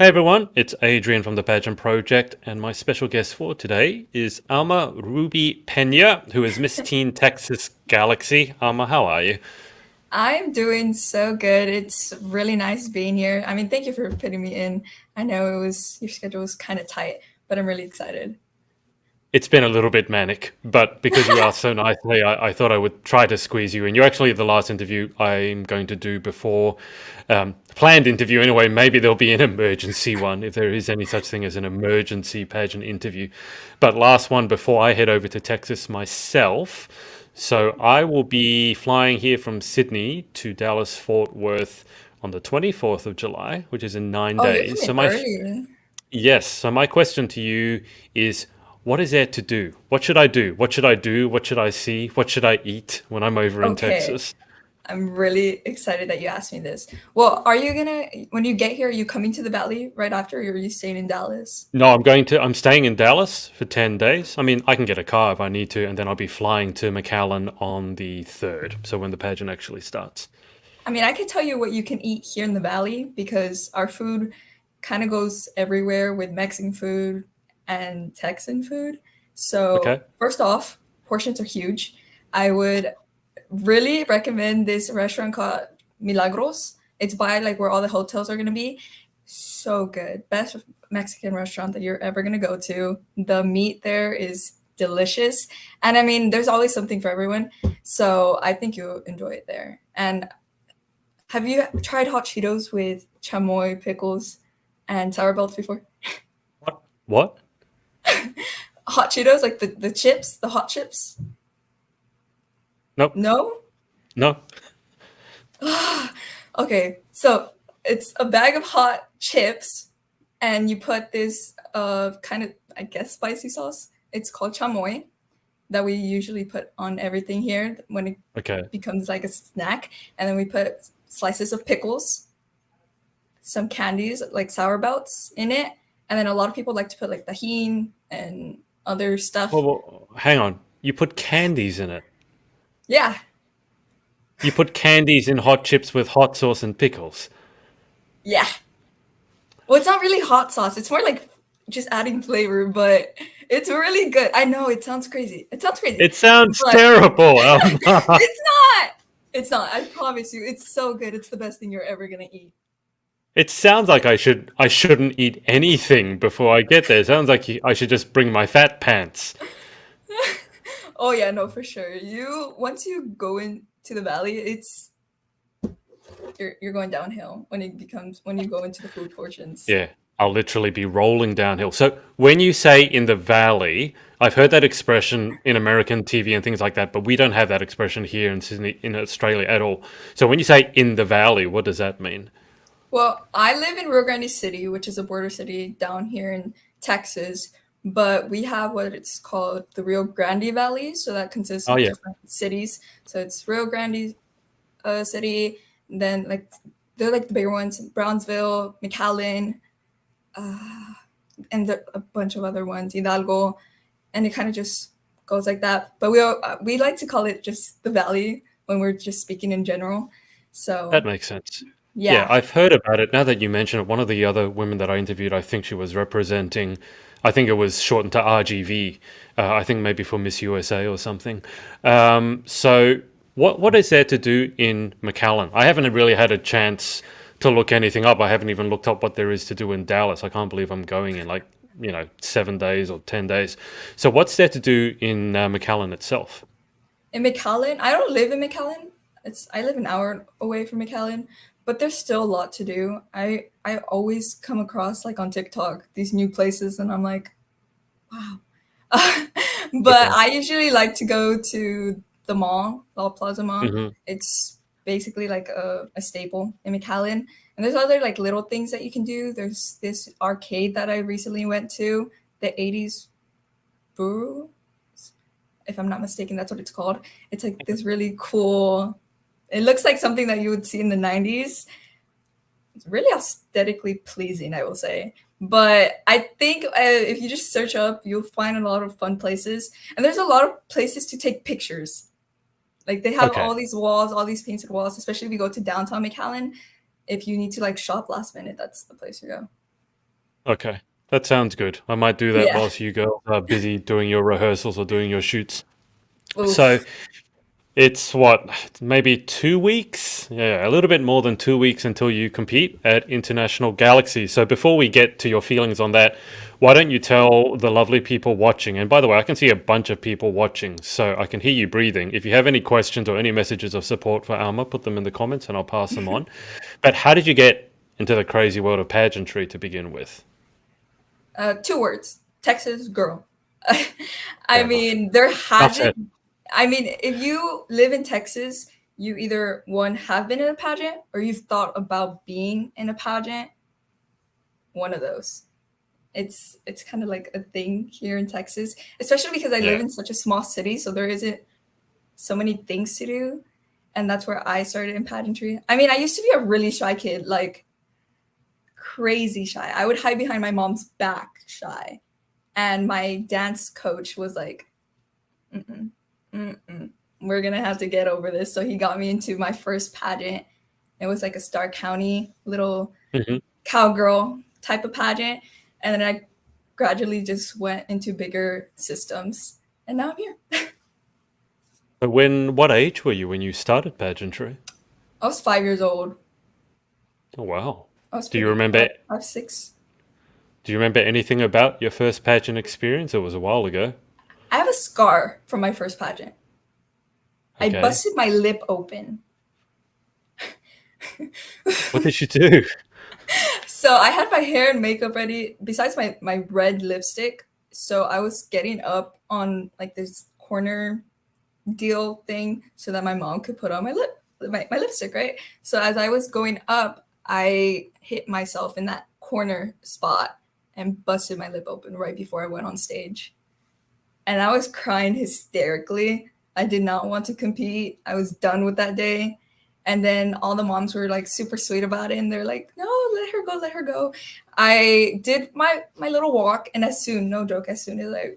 Hey everyone, it's Adrian from the Pageant Project, and my special guest for today is Alma Ruby Peña, who is Miss Teen Texas Galaxy. Alma, how are you? I'm doing so good. It's really nice being here. I mean, thank you for putting me in. I know your schedule was kind of tight, but I'm really excited. It's been a little bit manic, but because you asked so nicely, I thought I would try to squeeze you in. You're actually the last interview I'm going to do before planned interview. Anyway, maybe there'll be an emergency one if there is any such thing as an emergency pageant interview. But last one before I head over to Texas myself. So I will be flying here from Sydney to Dallas Fort Worth on the 24th of July, which is in nine Oh, you're days. coming early. Yes. So my question to you is, what is there to do? What should I do? What should I do? What should I see? What should I eat when I'm over in Okay, Texas? I'm really excited that you asked me this. Well, when you get here, are you coming to the Valley right after, or are you staying in Dallas? No, I'm staying in Dallas for 10 days. I mean, I can get a car if I need to, and then I'll be flying to McAllen on the 3rd. So when the pageant actually starts. I mean, I could tell you what you can eat here in the Valley because our food kind of goes everywhere with Mexican food and Texan food. So, Okay. first off, portions are huge. I would really recommend this restaurant called Milagros. It's by like where all the hotels are going to be. So good. Best Mexican restaurant that you're ever going to go to. The meat there is delicious. And I mean, there's always something for everyone. So, I think you'll enjoy it there. And have you tried hot Cheetos with chamoy, pickles, and sour belts before? What? What? Hot Cheetos, like the chips, the hot chips? Nope. No? No. Okay, so it's a bag of hot chips, and you put this kind of, I guess, spicy sauce. It's called chamoy that we usually put on everything here when it Okay. becomes like a snack. And then we put slices of pickles, some candies like sour belts in it, and then a lot of people like to put like tahine and other stuff. Hang on. You put candies in it. Yeah, You put candies in hot chips with hot sauce and pickles. yeah. Well, it's not really hot sauce. It's more like just adding flavor, but it's really good. I know it sounds crazy. It sounds crazy, It sounds but terrible, Alma. it's not. It's not. I promise you. It's so good. It's the best thing you're ever gonna eat. It sounds like I shouldn't eat anything before I get there. It sounds like I should just bring my fat pants. Oh yeah, no, for sure. You once you go into the valley, it's you're going downhill when you go into the food portions. Yeah, I'll literally be rolling downhill. So when you say in the valley, I've heard that expression in American TV and things like that, but we don't have that expression here in Sydney, in Australia at all. So when you say in the valley, what does that mean? Well, I live in Rio Grande City, which is a border city down here in Texas, but we have what it's called the Rio Grande Valley. So that consists Oh of yeah. different cities. So it's Rio Grande City, then like they're like the bigger ones, Brownsville, McAllen, uh, and a bunch of other ones, Hidalgo, and it kind of just goes like that. But we like to call it just the valley when we're just speaking in general. That So makes sense. Yeah, yeah. I've heard about it. Now that you mention it, one of the other women that I interviewed, I think she was representing, I think it was shortened to RGV. I think maybe for Miss USA or something. So what is there to do in McAllen? I haven't really had a chance to look anything up. I haven't even looked up what there is to do in Dallas. I can't believe I'm going in like, 7 days or 10 days. So what's there to do in McAllen itself? In McAllen, I don't live in McAllen. I live an hour away from McAllen, but there's still a lot to do. I always come across like on TikTok these new places, and I'm like, wow. But Okay. I usually like to go to the mall, La Plaza Mall. Hmm. It's basically like a staple in McAllen. And there's other like little things that you can do. There's this arcade that I recently went to, the 80s Brew, if I'm not mistaken, that's what it's called. It's like this really cool. It looks like something that you would see in the 90s. It's really aesthetically pleasing, I will say. But I think if you just search up, you'll find a lot of fun places. And there's a lot of places to take pictures. Like they have Okay. all these walls, all these painted walls, especially if you go to downtown McAllen. If you need to like shop last minute, that's the place to go. Okay, that sounds good. I might do that Yeah. whilst you girls are busy doing your rehearsals or doing your shoots. So Oof. it's what, maybe 2 weeks? Yeah, a little bit more than 2 weeks until you compete at International Galaxy. So before we get to your feelings on that, why don't you tell the lovely people watching? And by the way, I can see a bunch of people watching, so I can hear you breathing. If you have any questions or any messages of support for Alma, put them in the comments and I'll pass them on. But how did you get into the crazy world of pageantry to begin with? 2 words: Texas girl. I Fair enough. mean, there Enough said. hasn't. I mean, if you live in Texas, you either one have been in a pageant or you've thought about being in a pageant. One of those. It's kind of like a thing here in Texas, especially because I Yeah. live in such a small city, so there isn't so many things to do, and that's where I started in pageantry. I mean, I used to be a really shy kid, like crazy shy. I would hide behind my mom's back shy, and my dance coach was like, mm-mm, mm-mm, we're gonna have to get over this. So he got me into my first pageant. It was like a Starr County little Hmm. cowgirl type of pageant, and then I gradually just went into bigger systems, and now I'm here. But what age were you when you started pageantry? I was 5 years old. Oh, wow. I was Do you pretty remember five, 6. do you remember anything about your first pageant experience? It was a while ago. I have a scar from my first pageant. I Okay. busted my lip open. What did you do? So I had my hair and makeup ready, besides my red lipstick. So I was getting up on like this corner deal thing so that my mom could put on my lipstick, right? So as I was going up, I hit myself in that corner spot and busted my lip open right before I went on stage. And I was crying hysterically. I did not want to compete. I was done with that day. And then all the moms were like super sweet about it, and they're like, "No, let her go, let her go." I did my little walk, and no joke, as soon as I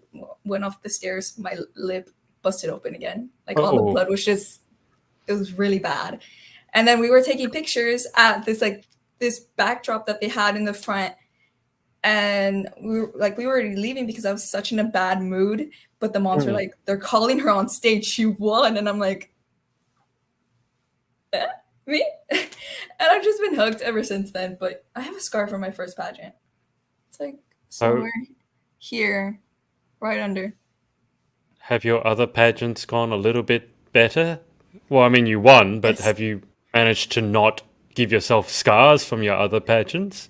went off the stairs, my lip busted open again. Like all the Oh. blood was just, it was really bad. And then we were taking pictures at this backdrop that they had in the front, and we were already leaving because I was such in a bad mood. But the moms were Mm. like, they're calling her on stage. She won, and I'm like, eh, me? And I've just been hooked ever since then. But I have a scar from my first pageant. It's like So somewhere here, right under. have your other pageants gone a little bit better? Well, I mean, you won, but Yes. have you managed to not give yourself scars from your other pageants?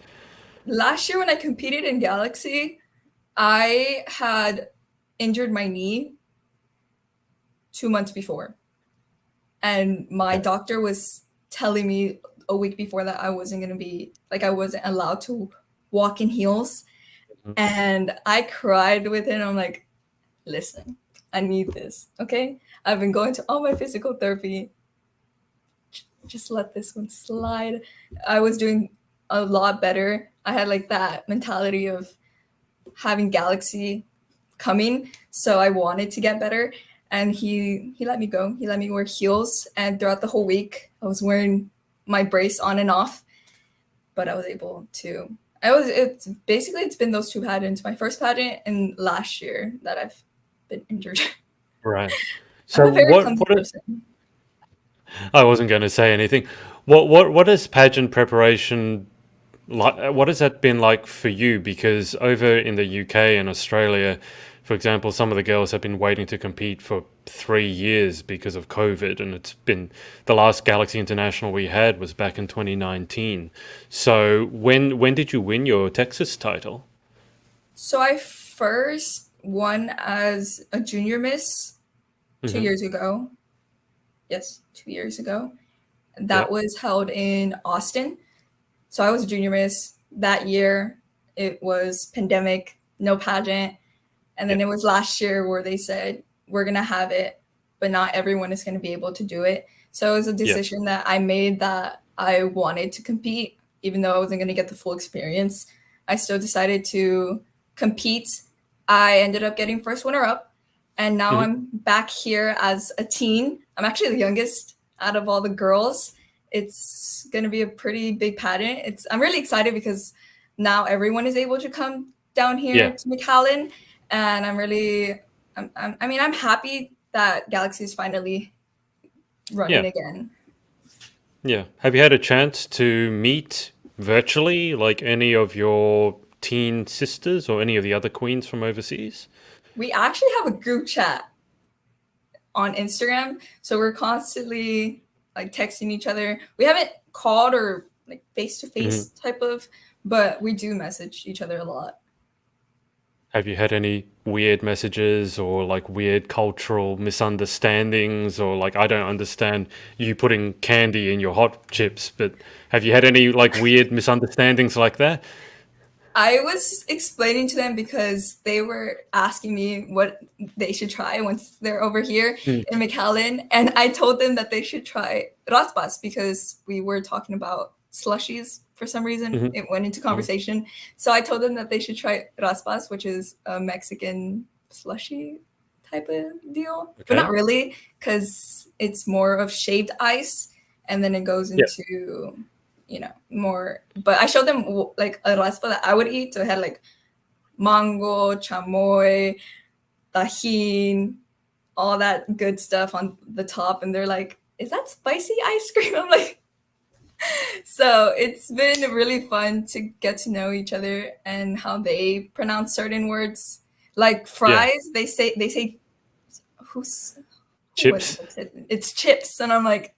Last year when I competed in Galaxy, I had injured my knee 2 months before. And my Okay. doctor was telling me a week before that I wasn't going to be, like, I wasn't allowed to walk in heels. Mhm. And I cried with him. I'm like, listen, I need this. Okay. I've been going to all my physical therapy. Just let this one slide. I was doing a lot better. I had like that mentality of having Galaxy coming, so I wanted to get better. And he let me go. He let me wear heels, and throughout the whole week, I was wearing my brace on and off. But I was able to. I was. It's basically it's been those two pageants, my first pageant and last year, that I've been injured. Right. I'm So a very clumsy person. I wasn't going to say anything. What is pageant preparation like? What has that been like for you? Because over in the UK and Australia, for example, some of the girls have been waiting to compete for 3 years because of COVID, and it's been the last Galaxy International we had was back in 2019. So when did you win your Texas title? So I first won as a junior miss two Hmm. years ago. Yes, 2 years ago. Yeah. That was held in Austin. So I was a junior miss that year. It was pandemic, no pageant. And Yeah. then it was last year where they said, we're going to have it, but not everyone is going to be able to do it. So it was a Yeah. decision that I made that I wanted to compete, even though I wasn't going to get the full experience. I still decided to compete. I ended up getting first runner up, and now Hmm. I'm back here as a teen. I'm actually the youngest out of all the girls. It's going to be a pretty big pageant. I'm really excited because now everyone is able to come down here Yeah. to McAllen, and I'm really, I mean, I'm happy that Galaxy is finally running Yeah. again. Yeah. Have you had a chance to meet virtually like any of your teen sisters or any of the other queens from overseas? We actually have a group chat on Instagram, so we're constantly like texting each other. We haven't called or like face to face type of, but we do message each other a lot. Have you had any weird messages or like weird cultural misunderstandings or like I don't understand you putting candy in your hot chips, but have you had any like weird misunderstandings like that? I was explaining to them because they were asking me what they should try once they're over here Mm. in McAllen, and I told them that they should try raspas because we were talking about slushies for some reason. Hmm. It went into Hmm. conversation, so I told them that they should try raspas, which is a Mexican slushy type of deal, but not Okay. really because it's more of shaved ice, and then it goes Yeah. into more. But I showed them like a raspa that I would eat. So it had like mango, chamoy, tajin, all that good stuff on the top. And they're like, is that spicy ice cream? I'm like, so it's been really fun to get to know each other and how they pronounce certain words. Like Yeah. fries, they say who's who was Chips. it? It's chips. And I'm like,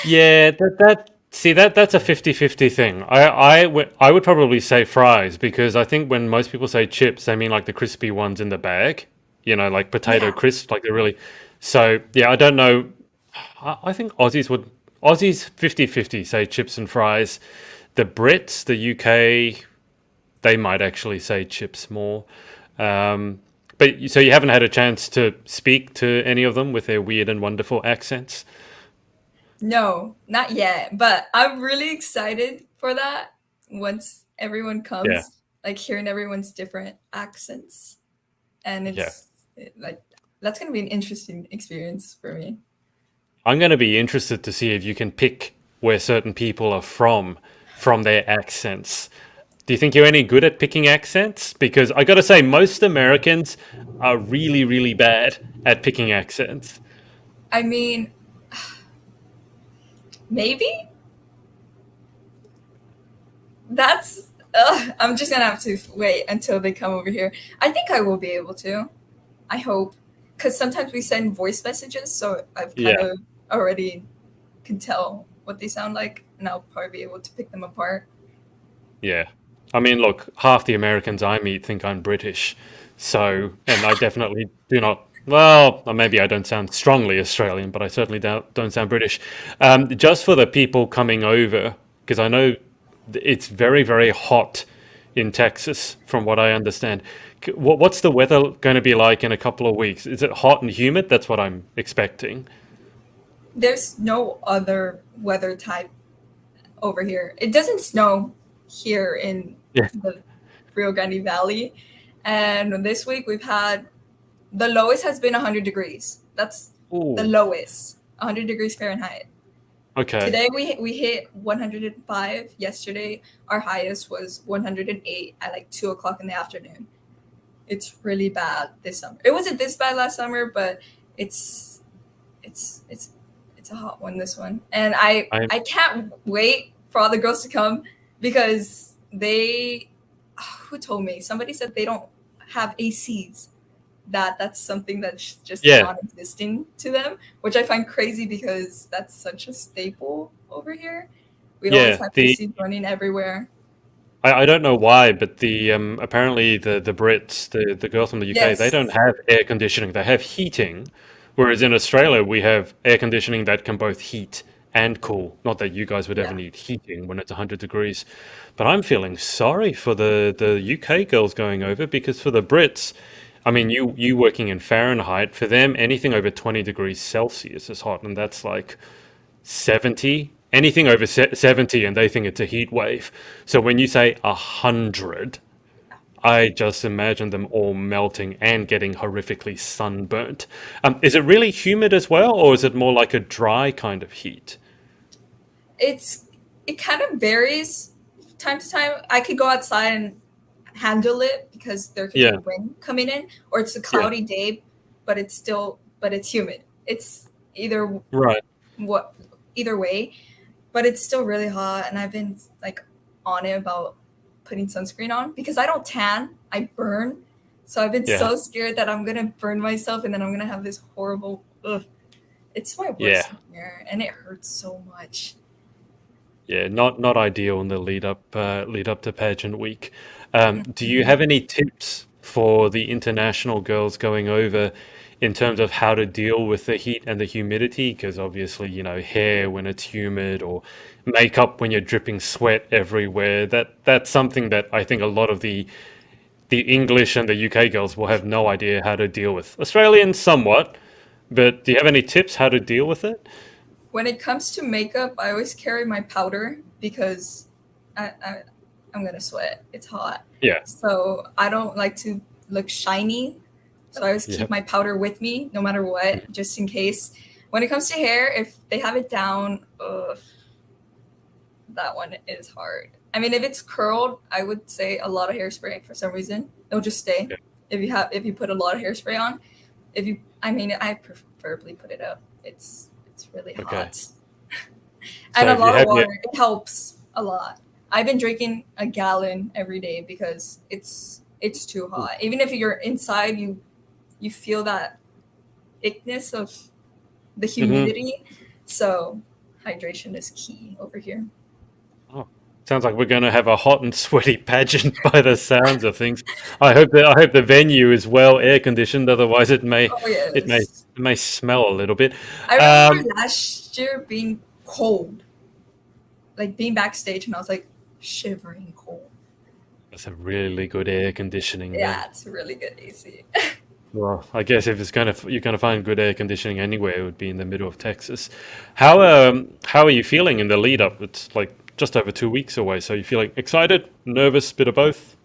Yeah, that's a 50-50 thing. I would probably say fries because I think when most people say chips, they mean like the crispy ones in the bag, like potato yeah. crisp, like they're really. So yeah, I don't know. I think Aussies 50-50 say chips and fries. The Brits, the UK, they might actually say chips more. But so you haven't had a chance to speak to any of them with their weird and wonderful accents? No, not yet. But I'm really excited for that once everyone Yeah, comes, like hearing everyone's different accents. And yeah. like, that's going to be an interesting experience for me. I'm going to be interested to see if you can pick where certain people are from their accents. Do you think you're any good at picking accents? Because I got to say, most Americans are really, really bad at picking accents. I mean, maybe that's. I'm just going to have to wait until they come over here. I think I will be able to. I hope. Because sometimes we send voice messages, so I've kind Yeah, of already can tell what they sound like, and I'll probably be able to pick them apart. yeah. I mean, look, half the Americans I meet think I'm British. So, and I definitely do not. Well, or maybe I don't sound strongly Australian, but I certainly don't sound British. Just for the people coming over, because I know it's very, very hot in Texas, from what I understand. What's the weather going to be like in a couple of weeks? Is it hot and humid? That's what I'm expecting. There's no other weather type over here. It doesn't snow here in Yeah. the Rio Grande Valley. And this week we've had the lowest has been 100 degrees. That's the Ooh. lowest, 100 degrees Fahrenheit. Okay. Today we hit 105. Yesterday our highest was 108 at like 2 o'clock in the afternoon. It's really bad this summer. It wasn't this bad last summer, but it's it's it's it's a hot one, this one. And I I I can't wait for all the girls to come because they who told me? Somebody said they don't have ACs. That's something that's just yeah. non-existing to them, which I find crazy because that's such a staple over here. We always Yeah. have The ACs running everywhere. I don't know why, but the apparently the Brits, the girls from the UK, they Yes. don't have air conditioning. They have heating, whereas in Australia we have air conditioning that can both heat and cool. Not that you guys would ever Yeah. need heating when it's 100 degrees, but I'm feeling sorry for the UK girls going over because for the Brits, I mean you working in Fahrenheit, for them anything over 20 degrees Celsius is hot, and that's like 70, anything over 70, and they think it's a heat wave. So when you say 100, I just imagine them all melting and getting horrifically sunburnt. Is it really humid as well, or is it more like a dry kind of heat? It's it kind of varies time to time, I could go outside and handle it because there could be Yeah. wind coming in, or it's a Yeah. cloudy day, but it's humid. It's either Right. what either way, but it's still really hot, and I've been like on it about putting sunscreen on because I don't tan, I burn. So I've been Yeah. so scared that I'm gonna burn myself, and then I'm gonna have this horrible. Ugh, it's my Yeah. worst nightmare, and it hurts so much. Yeah, not ideal in the lead up to pageant week. Do you have any tips for the international girls going over in terms of how to deal with the heat and the humidity? Because obviously, hair when it's humid or makeup when you're dripping sweat everywhere. That's something that I think a lot of the English and the UK girls will have no idea how to deal with. Australians somewhat, but do you have any tips how to deal with it? When it comes to makeup, I always carry my powder because I'm gonna sweat. It's hot. Yeah. So I don't like to look shiny. So I always keep Yep. my powder with me no matter what, just in case. When it comes to hair, if they have it down, that one is hard. I mean, if it's curled, I would say a lot of hairspray for some reason. It'll just stay. Yeah. If you put a lot of hairspray on. I preferably put it up. It's really Okay. hot. So And a if you lot of have your water. It helps a lot. I've been drinking a gallon every day because it's too hot. Even if you're inside, you feel that thickness of the humidity. So hydration is key over here. Oh, sounds like we're going to have a hot and sweaty pageant by the sounds of things. I hope the venue is well air conditioned. Otherwise, it may Oh it may yes. it may smell a little bit. I Um, remember last year being cold, like being backstage, and I was like shivering cold. that's a really good air conditioning then. Yeah, it's really good AC. Well, I guess if you're gonna find good air conditioning anywhere, it would be in the middle of Texas. How are you feeling in the lead up? It's like just over 2 weeks away. So you feeling excited, nervous, bit of both?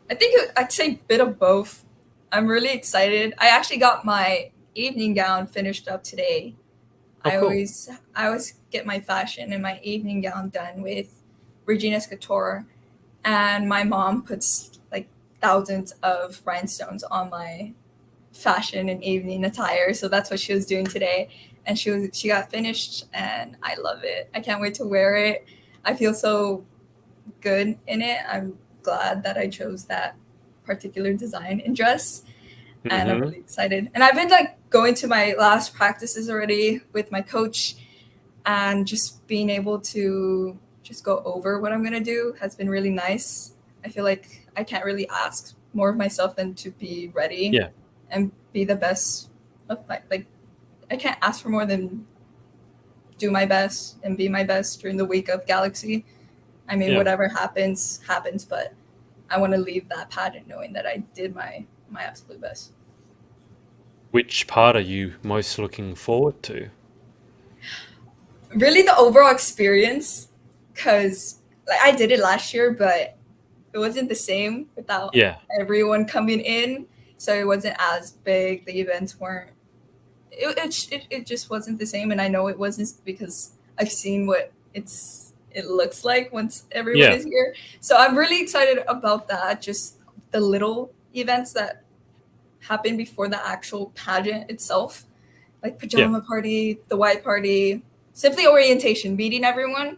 I think I'd say bit of both. I'm really excited. I actually got my evening gown finished up today. Oh, cool. I always get my fashion and my evening gown done with Regina's Couture, and my mom puts like thousands of rhinestones on my fashion and evening attire. So that's what she was doing today, and she got finished, and I love it. I can't wait to wear it. I feel so good in it. I'm glad that I chose that particular design and dress, and I'm Mm-hmm. really excited. And I've been like going to my last practices already with my coach, and just being able to just go over what I'm gonna do has been really nice. I feel like I can't really ask more of myself than to be ready Yeah, and be the best of my like. I can't ask for more than do my best and be my best during the week of Galaxy. I mean, yeah. whatever happens, happens, but I want to leave that pageant knowing that I did my absolute best. Which part are you most looking forward to? Really, the overall experience, because like I did it last year, but it wasn't the same without Yeah, everyone coming in, so it wasn't as big. The events weren't. It just wasn't the same, and I know it wasn't because I've seen what it looks like once everyone yeah, is here. So I'm really excited about that. Just the little events that happen before the actual pageant itself, like yeah. pajama party, the white party, simply orientation, meeting everyone.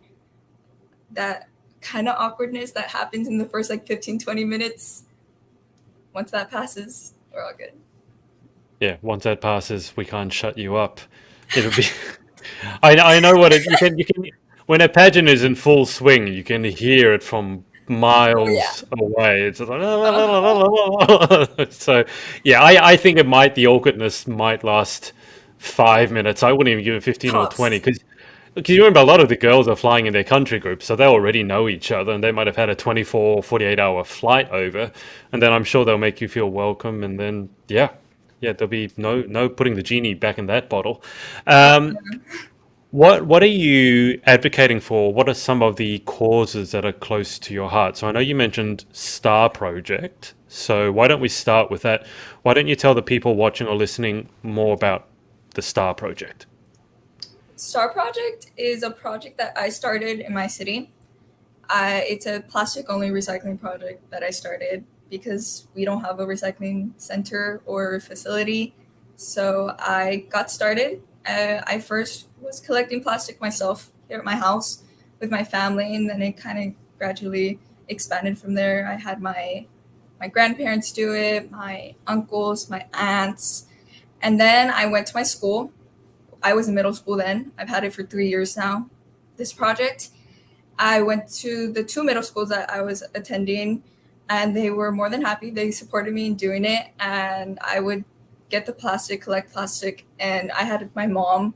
That kind of awkwardness that happens in the first like 15-20 minutes. Once that passes, we're all good. Yeah, once that passes, we can't shut you up. It'll be. I know what it. You can when a pageant is in full swing, you can hear it from Oh yeah. miles away. It's just Uh-huh. like so. Yeah, I think the awkwardness might last 5 minutes. I wouldn't even give it 15 or 20 Tops. because you remember a lot of the girls are flying in their country groups, so they already know each other, and they might have had a 24, 48 hour flight over, and then I'm sure they'll make you feel welcome, and then yeah, there'll be no putting the genie back in that bottle. Um, what are you advocating for? What are some of the causes that are close to your heart? So I know you mentioned STARR Project, so why don't we start with that? Why don't you tell the people watching or listening more about the STARR Project? STARR Project is a project that I started in my city. It's a plastic only recycling project that I started because we don't have a recycling center or facility. So I got started. I first was collecting plastic myself here at my house with my family, and then it kind of gradually expanded from there. I had my grandparents do it, my uncles, my aunts, and then I went to my school. I was in middle school then. I've had it for 3 years now. This project, I went to the two middle schools that I was attending, and they were more than happy. They supported me in doing it, and I would get the plastic, collect plastic, and I had my mom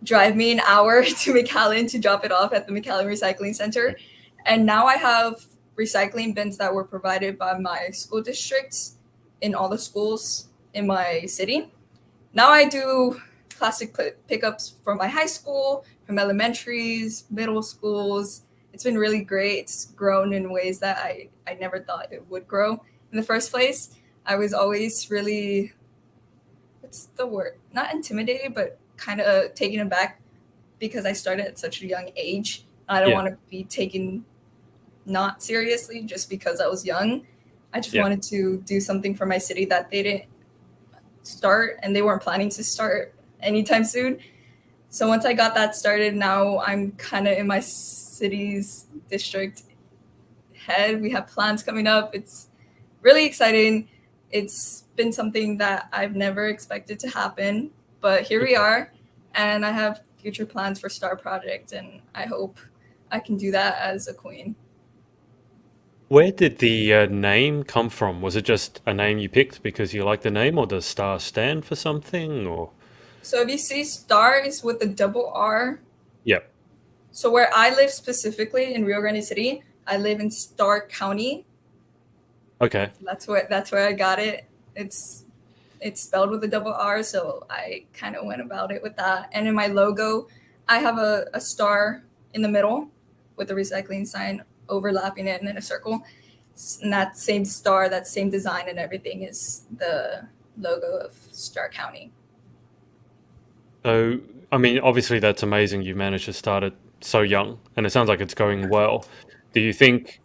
drive me an hour to McAllen to drop it off at the McAllen Recycling Center. And now I have recycling bins that were provided by my school districts in all the schools in my city. Now I do plastic pickups from my high school, from elementaries, middle schools. It's been really great. It's grown in ways that I never thought it would grow in the first place. I was always really, what's the word? Not intimidated, but kind of taken aback because I started at such a young age. I don't Yeah. want to be taken not seriously just because I was young. I just Yeah. wanted to do something for my city that they didn't start and they weren't planning to start anytime soon. So once I got that started, now I'm kind of in my city's district head. We have plans coming up. It's really exciting. It's been something that I've never expected to happen, but here we are, and I have future plans for STARR Project, and I hope I can do that as a queen. Where did the name come from? Was it just a name you picked because you like the name, or does STAR stand for something? Or So if you see STARR is with a double R. Yep. So where I live specifically in Rio Grande City, I live in STARR County. Okay. That's where I got it. It's spelled with a double R, so I kind of went about it with that. And in my logo, I have a star in the middle with a recycling sign overlapping it and then a circle. And that same star, that same design and everything is the logo of STARR County. So, I mean, obviously that's amazing you managed to start it so young, and it sounds like it's going well. Do you think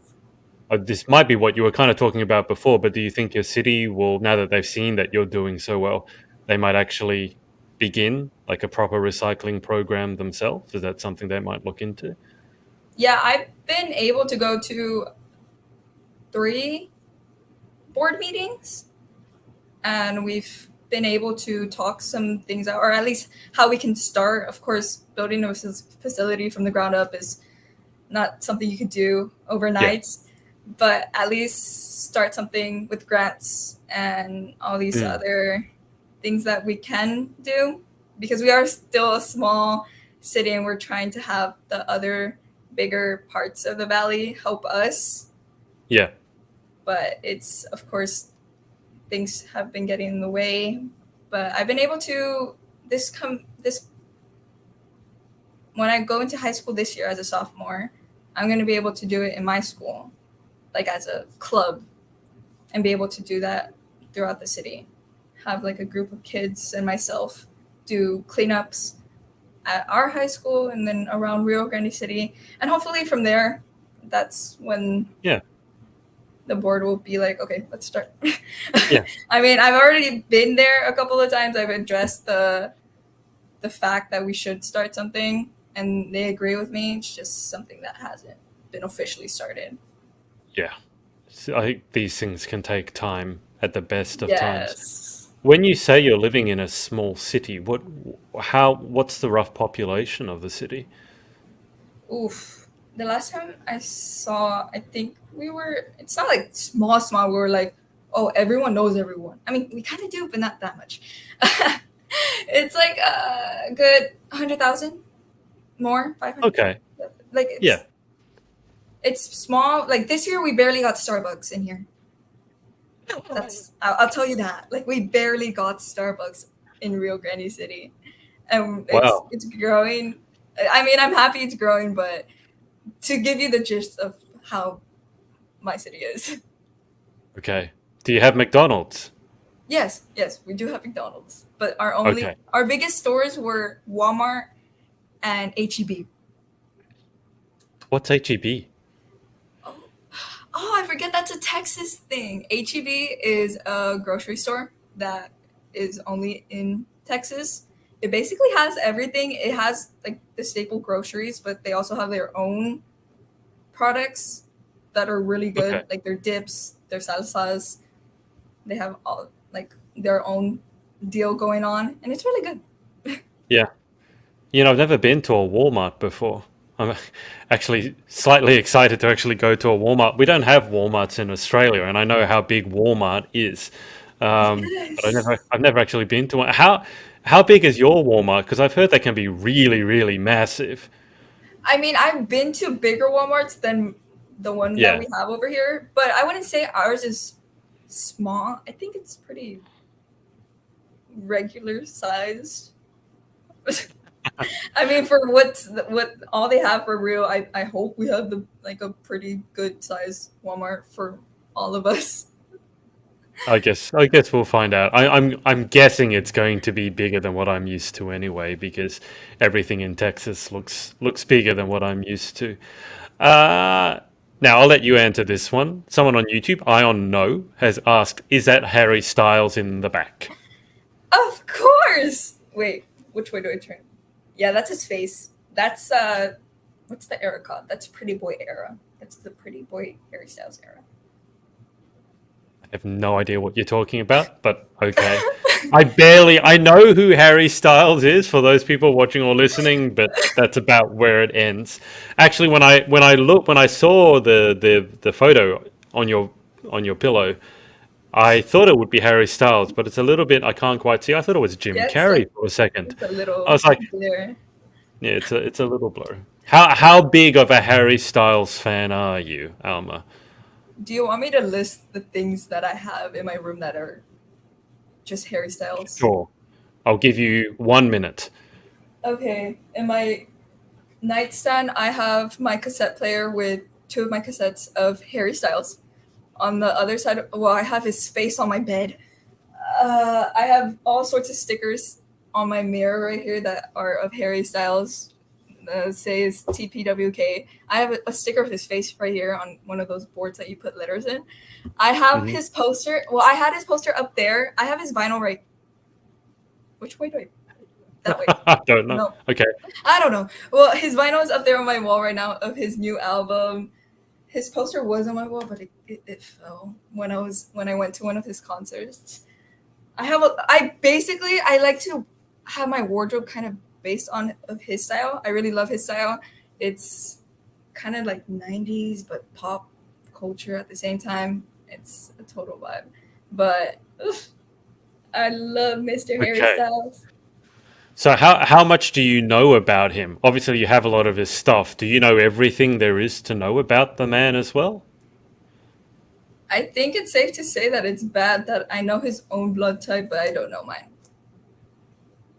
this might be what you were kind of talking about before, but do you think your city will, now that they've seen that you're doing so well, they might actually begin like a proper recycling program themselves? Is that something they might look into? Yeah, I've been able to go to 3 board meetings, and we've been able to talk some things out, or at least how we can start. Of course, building a facility from the ground up is not something you could do overnight, but at least start something with grants and all these other things that we can do, because we are still a small city and we're trying to have the other bigger parts of the valley help us. Yeah. But it's, of course, things have been getting in the way. But I've been able to when I go into high school this year as a sophomore, I'm going to be able to do it in my school, like as a club, and be able to do that throughout the city. Have like a group of kids and myself do cleanups at our high school and then around Rio Grande City. And hopefully from there, that's when the board will be like, okay, let's start. Yeah. I mean, I've already been there a couple of times. I've addressed the fact that we should start something, and they agree with me. It's just something that hasn't been officially started. Yeah. So I think these things can take time at the best of times. Yes. When you say you're living in a small city, what's the rough population of the city? Oof. The last time I saw, I think it's not like small. We were like, oh, everyone knows everyone. I mean, we kind of do, but not that much. It's like a good 100,000 more, 500. Okay. Like Yeah. It's small. Like this year, we barely got Starbucks in here. I'll tell you that. Like we barely got Starbucks in Rio Grande City, and Wow. it's growing. I mean, I'm happy it's growing, but to give you the gist of how my city is. Okay. Do you have McDonald's? Yes, we do have McDonald's, but Okay. our biggest stores were Walmart and HEB. What's HEB? that's a Texas thing. HEB is a grocery store that is only in Texas. It basically has everything. It has like the staple groceries, but they also have their own products that are really Okay. good, like their dips, their salsas. They have all like their own deal going on, and it's really good. Yeah. I've never been to a Walmart before. I'm actually slightly excited to actually go to a Walmart. We don't have Walmarts in Australia, and I know how big Walmart is. But Yes. I've never actually been to one. How big is your Walmart? Because I've heard they can be really, really massive. I mean, I've been to bigger Walmarts than the one that Yeah. we have over here, but I wouldn't say ours is small. I think it's pretty regular sized. I mean, for what all they have for real, I hope we have the like a pretty good size Walmart for all of us. I guess we'll find out. I'm guessing it's going to be bigger than what I'm used to anyway, because everything in Texas looks bigger than what I'm used to. Uh, Now I'll let you answer this one. Someone on YouTube, Ion No, has asked, "Is that Harry Styles in the back?" Of course. Wait, which way do I turn? Yeah, that's his face. That's what's the era called? That's Pretty Boy era. That's the Pretty Boy Harry Styles era. I have no idea what you're talking about, but okay. I know who Harry Styles is for those people watching or listening, but that's about where it ends. Actually, when I saw the photo on your pillow, I thought it would be Harry Styles, but it's a little bit I can't quite see. I thought it was Jim Yeah, Carrey for a second. it's a I little was like, blur. yeah, it's a little blur. How big of a Harry Styles fan are you, Alma? Do you want me to list the things that I have in my room that are just Harry Styles? Sure. I'll give you 1 minute. Okay, in my nightstand, I have my cassette player with two of my cassettes of Harry Styles. On the other side, well, I have his face on my bed. I have all sorts of stickers on my mirror right here that are of Harry Styles. Says TPWK. I have a sticker of his face right here on one of those boards that you put letters in. I have Hmm. his poster. Well, I had his poster up there. I have his vinyl right. Which way do I? That way. I don't know. No, Okay. I don't know. Well, his vinyl is up there on my wall right now of his new album. His poster was on my wall, but it fell when I went to one of his concerts. I like to have my wardrobe kind of based on of his style. I really love his style. It's kind of like 90s but pop culture at the same time. It's a total vibe. But oof, I love Mr. Harry Okay. Styles. So how much do you know about him? Obviously, you have a lot of his stuff. Do you know everything there is to know about the man as well? I think it's safe to say that it's bad that I know his own blood type, but I don't know mine.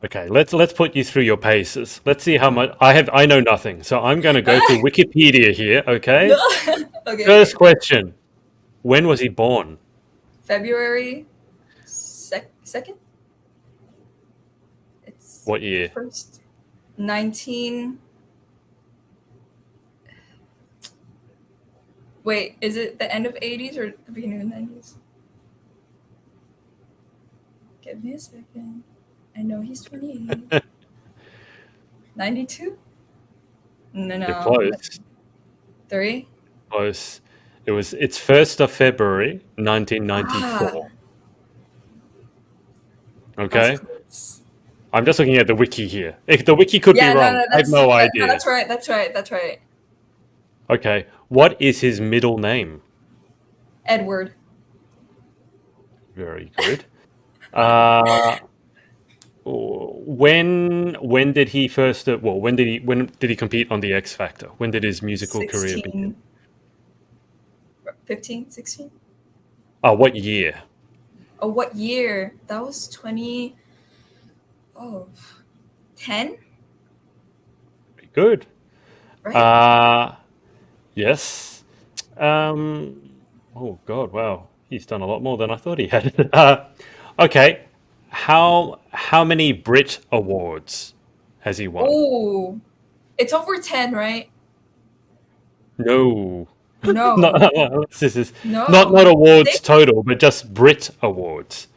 Okay, let's put you through your paces. Let's see how much I know nothing. So I'm going to go to Wikipedia here, No. okay? Okay, okay. First question. When was he born? February 2nd? It's What the year? first. 19. Wait, is it the end of 80s or the beginning of 90s? Give me a second. I know he's 28. 92? No, You're no. close. 3? Close. It's 1st of February Ah, 1994. I was Okay? close. I'm just looking at the wiki here. If the wiki could be Yeah, no, wrong. no, I have no no, idea. that's right, that's right, that's right. Okay. What is his middle name? Edward. Very good. Uh, when did he first? Well, when did he compete on the X Factor? When did his musical career begin? 16, 15, 16. What year? Oh, what year? That was 20. Oh, 10, Very good. right? Uh, yes. Um, oh God, wow. He's done a lot more than I thought he had. Okay. How many Brit Awards has he won? Oh, it's over 10, right? No. No, Not, this is not no. awards Six? total, but just Brit awards.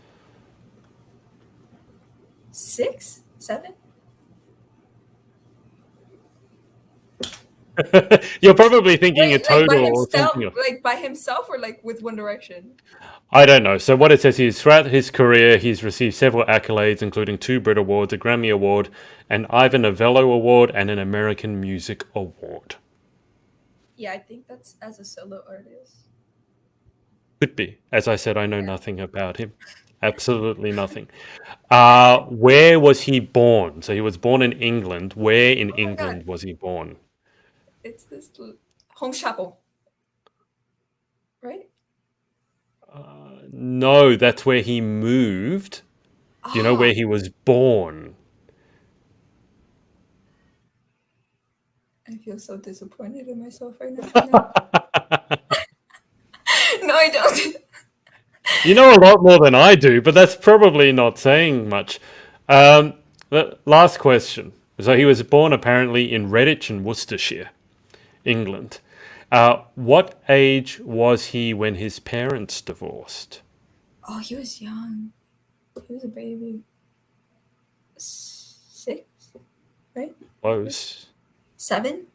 6? 7? You're probably thinking a Wait, like by total or himself, something else. like by himself, or like with One Direction? I don't know. So what it says is throughout his career, he's received several accolades, including 2 Brit Awards, a Grammy Award, an Ivor Novello Award, and an American Music Award. Yeah, I think that's as a solo artist. Could be. As I said, I know Yeah. nothing about him. Absolutely nothing. Where was he born? So he was born in England. Where in Oh my God, England was he born? it's this Home Chapel, right? No, that's where he moved. Do you know Ah, where he was born? I feel so disappointed in myself right now. No, no, I don't. You know a lot more than I do, but that's probably not saying much. Last question. So he was born apparently in Redditch in Worcestershire, England. What age was he when his parents divorced? Oh, he was young. He was a baby. 6, right? Close. 7?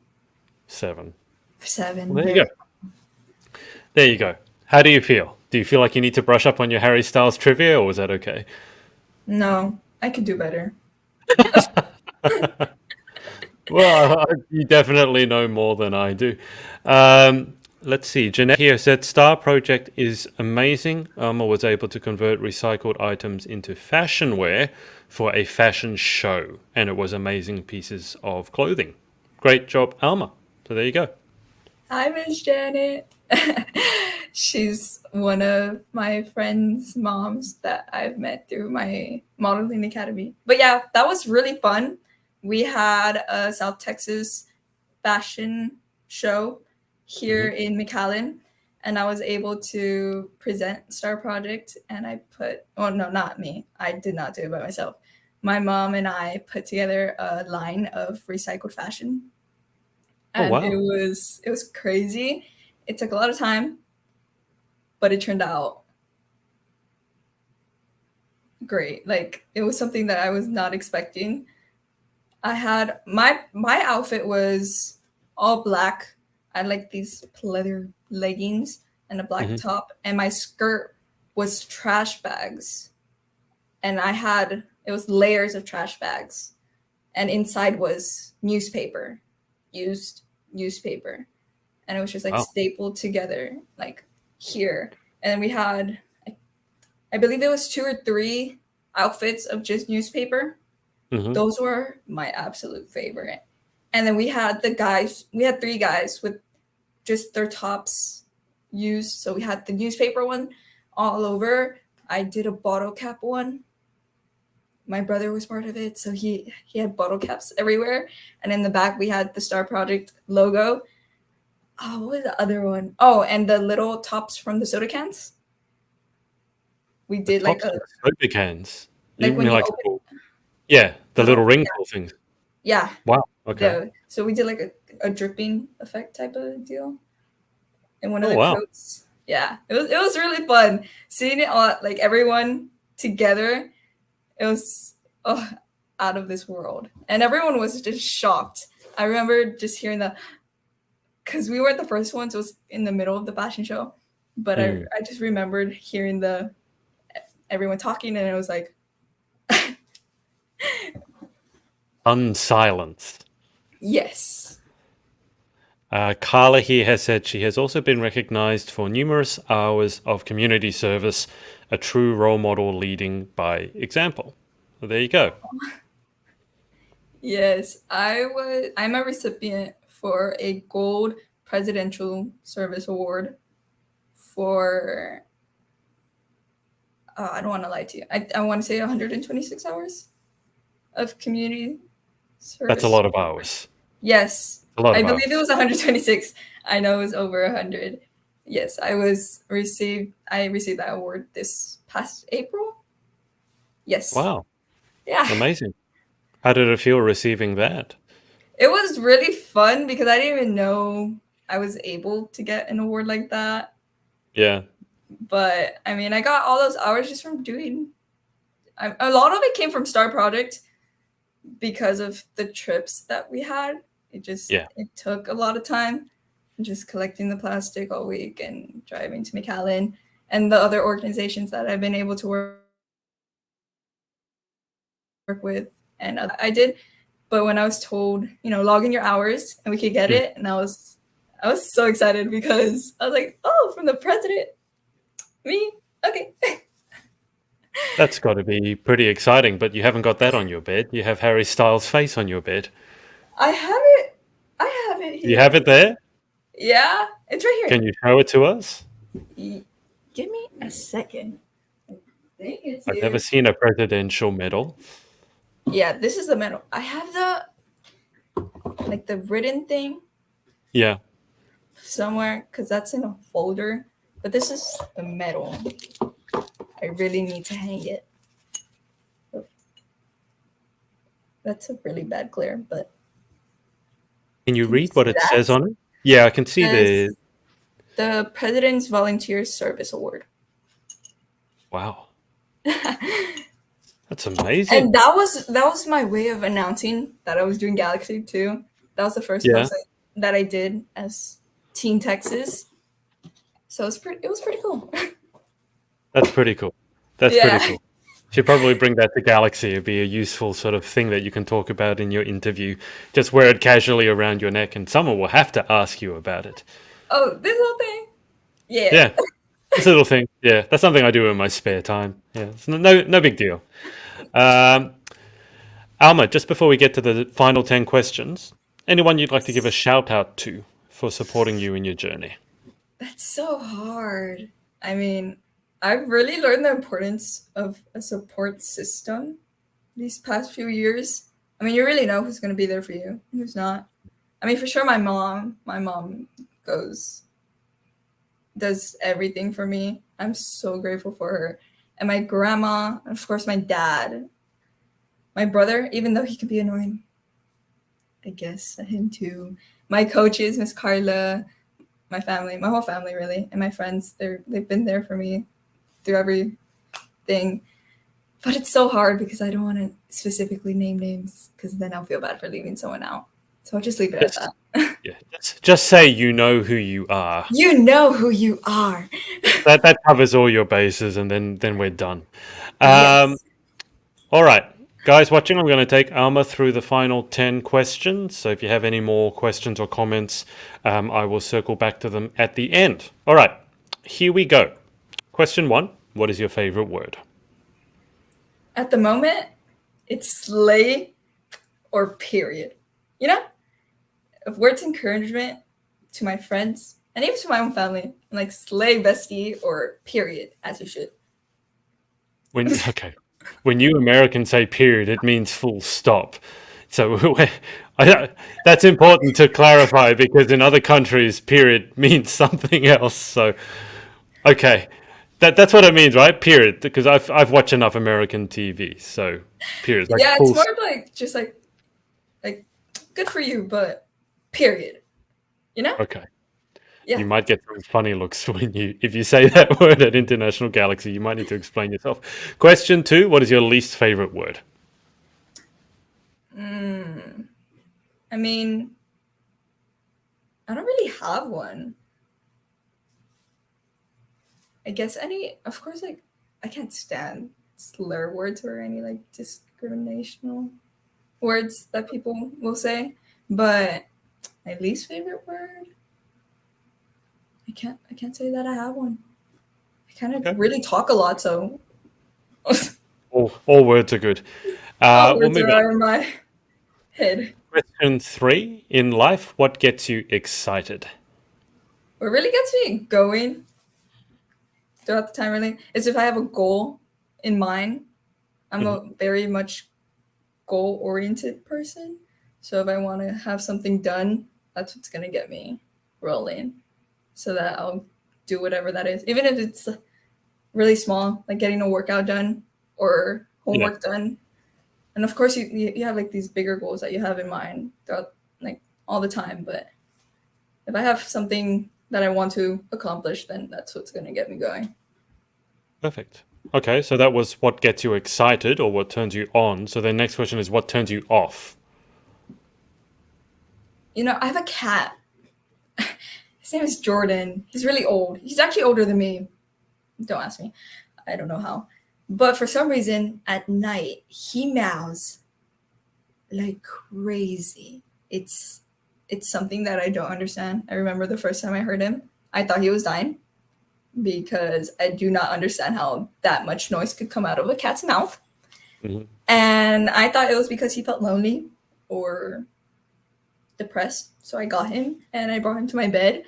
7. 7. Well, there you Very. go. There you go. How do you feel? Do you feel like you need to brush up on your Harry Styles trivia, or was that okay? No, I could do better. Well, you definitely know more than I do. Let's see. Jeanette here said STARR Project is amazing. Alma was able to convert recycled items into fashion wear for a fashion show, and it was amazing pieces of clothing. Great job, Alma. So there you go. Hi, Miss Janet. She's one of my friends' moms that I've met through my modeling academy. But yeah, that was really fun. We had a South Texas fashion show here Hmm. in McAllen, and I was able to present STARR Project. And I put, oh no, not me. I did not do it by myself. My mom and I put together a line of recycled fashion, Oh, and wow. it was crazy. It took a lot of time, but it turned out great. Like it was something that I was not expecting. I had my outfit was all black. I had like these leather leggings and a black Hmm. top, and my skirt was trash bags. And I had it was layers of trash bags, and inside was newspaper, used newspaper, and it was just like Wow. stapled together like here. And then we had I believe it was 2 or 3 outfits of just newspaper. Hmm. Those were my absolute favorite. And then we had 3 guys with just their tops used. So we had the newspaper one all over. I did a bottle cap one. My brother was part of it, so he had bottle caps everywhere. And in the back we had the STARR Project logo. Oh, what was the other one? Oh, and the little tops from the soda cans. We The did like tops a of soda cans. You like when mean you like open yeah, the little no, ring pull things. yeah, Wow. Okay. so we did like a dripping effect type of deal in one of Oh, the wow. coats. Yeah, it was really fun seeing it all like everyone together. It was oh, out of this world, and everyone was just shocked. I remember just hearing the because we weren't the first ones. It was in the middle of the fashion show, but Mm. I just remembered hearing the everyone talking, and it was like Unsilenced. yes. Carla here has said she has also been recognized for numerous hours of community service, a true role model leading by example. So there you go. Yes, I'm a recipient for a gold presidential service award for I don't want to lie to you. I want to say 126 hours of community That's a service. lot of hours. Yes, A lot I of believe it hours. was 126. I know it was over 100. Yes, I received that award this past April. Yes. Wow. Yeah. Amazing. How did it feel receiving that? It was really fun because I didn't even know I was able to get an award like that. Yeah. But I mean, I got all those hours just from doing. A lot of it came from STARR Project because of the trips that we had. It took a lot of time, just collecting the plastic all week and driving to McAllen and the other organizations that I've been able to work with. And I did, but when I was told, log in your hours and we could get it, and I was so excited because I was like, oh, from the president, me, okay. That's got to be pretty exciting, but you haven't got that on your bed. You have Harry Styles' face on your bed. I have it here. You have it there? Yeah, it's right here. Can you show it to us? Give me a second. I think it's I've here. never seen a presidential medal. Yeah, this is the medal. I have the written thing. Yeah. Somewhere, because that's in a folder. But this is the medal. I really need to hang it. That's a really bad glare, but... Can you read what it says on it? Yeah, I can see the President's Volunteer Service Award. Wow. That's amazing. And that was my way of announcing that I was doing Galaxy too. That was the first post that I did as Teen Texas. So it was pretty cool. That's pretty cool. That's pretty cool. Should probably bring that to Galaxy. It'd be a useful sort of thing that you can talk about in your interview. Just wear it casually around your neck, and someone will have to ask you about it. Oh, this little thing? Yeah. Yeah, this little thing. Yeah, that's something I do in my spare time. Yeah, it's no big deal. Alma, just before we get to the final 10 questions, anyone you'd like to give a shout out to for supporting you in your journey? That's so hard. I mean, I've really learned the importance of a support system these past few years. I mean, you really know who's going to be there for you and who's not. I mean, for sure, my mom does everything for me. I'm so grateful for her. And my grandma, and of course, my dad. My brother, even though he can be annoying, I guess, him too. My coaches, Miss Carla, my family, my whole family, really, and my friends, they've been there for me through everything. But it's so hard because I don't want to specifically name names because then I'll feel bad for leaving someone out. So I'll just leave it at that. Yeah, just say you know who you are. You know who you are. That covers all your bases, and then we're done. Yes. All right, guys watching, I'm going to take Alma through the final 10 questions. So if you have any more questions or comments, I will circle back to them at the end. All right, here we go. Question 1, what is your favorite word? At the moment, it's slay or period. Of words encouragement to my friends and even to my own family, like slay bestie or period, as you should. When you Americans say period, it means full stop. So that's important to clarify because in other countries, period means something else. So, okay. That's what it means, right? Period. Because I've watched enough American TV, so period. Like yeah, it's more like just like good for you, but period. Okay. Yeah. You might get some funny looks if you say that word at International Galaxy. You might need to explain yourself. Question 2, what is your least favorite word? I mean, I don't really have one. I guess of course, I can't stand slur words or any discriminational words that people will say. But my least favorite word, I can't say that I have one. I kind of really talk a lot, so all words are good. All words are in my head. Question 3, in life, what gets you excited? What really gets me going throughout the time really is if I have a goal in mind. I'm a very much goal-oriented person. So if I want to have something done, that's what's going to get me rolling so that I'll do whatever that is. Even if it's really small, like getting a workout done or homework done. And of course, you have these bigger goals that you have in mind throughout all the time. But If I have something that I want to accomplish, then that's what's going to get me going. Perfect. Okay, so that was what gets you excited or what turns you on. So the next question is what turns you off? You know, I have a cat. His name is Jordan. He's really old. He's actually older than me. Don't ask me. I don't know how. But for some reason, at night, he meows like crazy. It's something that I don't understand. I remember the first time I heard him, I thought he was dying because I do not understand how that much noise could come out of a cat's mouth. Mhm. And I thought it was because he felt lonely or depressed. So I got him and I brought him to my bed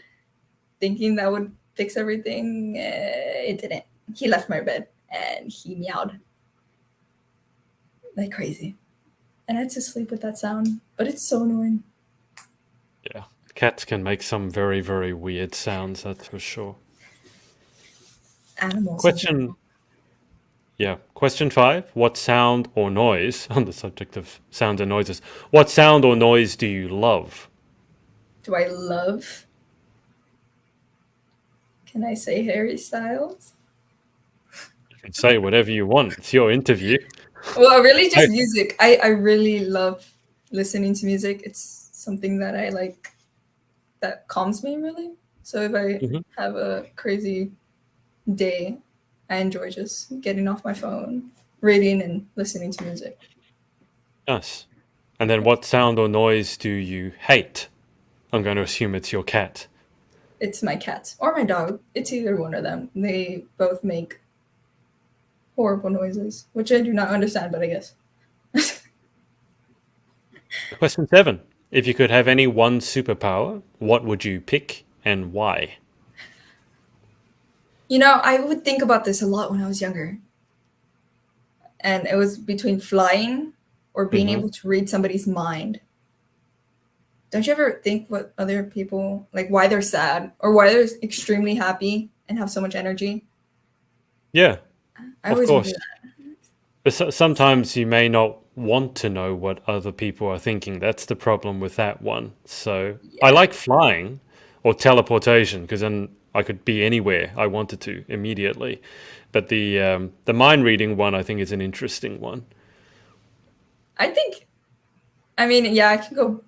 thinking that would fix everything. It didn't. He left my bed and he meowed like crazy. And I had to sleep with that sound, but it's so annoying. Yeah, cats can make some very, very weird sounds, that's for sure. Animals in Question, general. yeah, question 5. What sound or noise, on the subject of sounds and noises, what sound or noise do you love? Do I love? Can I say Harry Styles? You can say whatever you want. It's your interview. Well, really I, just music. I really love listening to music. It's something that I like that calms me really. So if I Mhm. have a crazy day, I enjoy just getting off my phone, reading and listening to music. Nice. And then what sound or noise do you hate? I'm going to assume it's your cat. It's my cat or my dog. It's either one of them. They both make horrible noises, which I do not understand, but I guess. Question 7. If you could have any one superpower, what would you pick and why? You know, I would think about this a lot when I was younger. And it was between flying or being Hmm. able to read somebody's mind. Don't you ever think what other people like why they're sad or why they're extremely happy and have so much energy? Yeah, I of always wonder course. that. But sometimes you may not want to know what other people are thinking. That's the problem with that one. So I Yeah. like flying or teleportation because then I could be anywhere I wanted to immediately. But the mind reading one, I think, is an interesting one. I think I mean, yeah, I can go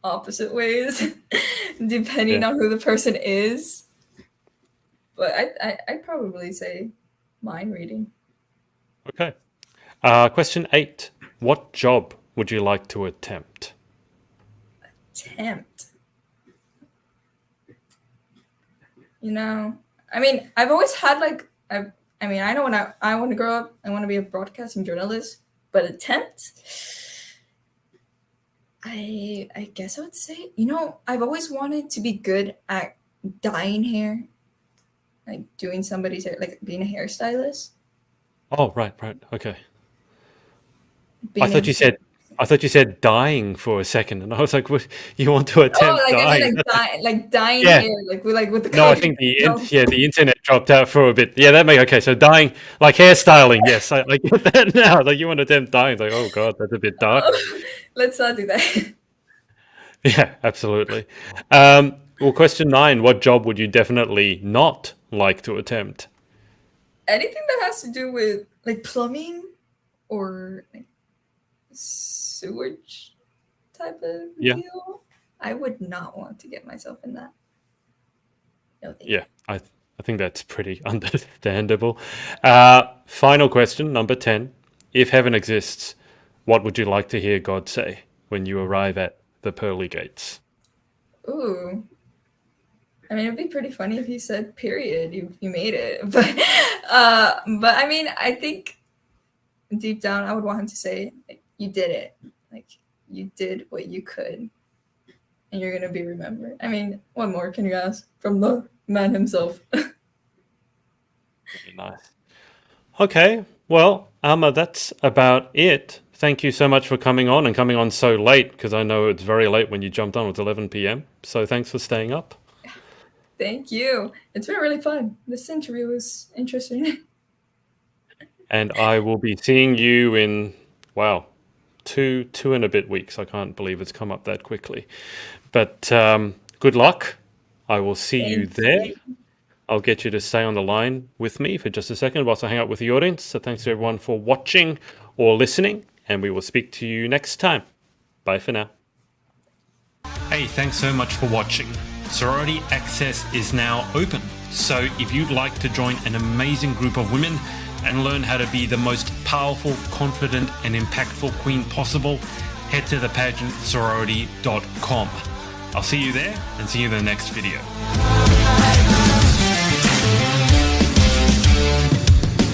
opposite ways Yeah. depending on who the person is. But I'd probably say mind reading. Okay. Question 8. What job would you like to attempt? Tempt. You know, I mean, I've always had like I mean, I know when I want to grow up, I want to be a broadcasting journalist, but attempt. I guess I would say, you know, I've always wanted to be good at dyeing hair, like doing somebody's hair, like being a hairstylist, Oh, right, right. Okay. I being thought able you to. said I thought you said dying for a second, and I was like, "What? You want to Oh, attempt like I mean, dying?" like dyeing Yeah. hair, like with the No, I color. think No, the internet dropped out for a bit. Yeah, that makes okay. So dyeing, like hairstyling. Yes, I get that now. Like you want to attempt dyeing? It's like, oh god, that's a bit dark. let's not do that. Yeah, absolutely. Well, question 9: what job would you definitely not like to attempt? Anything that has to do with like plumbing or like sewage type of Yeah, deal, I would not want to get myself in that. No, thank yeah. you. I think that's pretty understandable. Final question, number 10: if heaven exists, what would you like to hear God say when you arrive at the pearly gates? Ooh, I mean, it'd be pretty funny if you said "period." You made it, but I mean, I think deep down, I would want him to say, like, "You did it. Like, you did what you could, and you're gonna be remembered." I mean, what more can you ask from the man himself? Very nice. Okay, well, Alma, that's about it. Thank you so much for coming on and coming on so late because I know it's very late when you jumped on. It's 11 p.m. So thanks for staying up. Thank you. It's been really fun. This interview was interesting. And I will be seeing you in, wow, two and a bit weeks. I can't believe it's come up that quickly. But good luck. I will see you Thank there. you. I'll get you to stay on the line with me for just a second whilst I hang out with the audience. So thanks to everyone for watching or listening, and we will speak to you next time. Bye for now. Hey, thanks so much for watching. Sorority Access is now open. So if you'd like to join an amazing group of women and learn how to be the most powerful, confident, and impactful queen possible, head to thepageantsorority.com. I'll see you there and see you in the next video.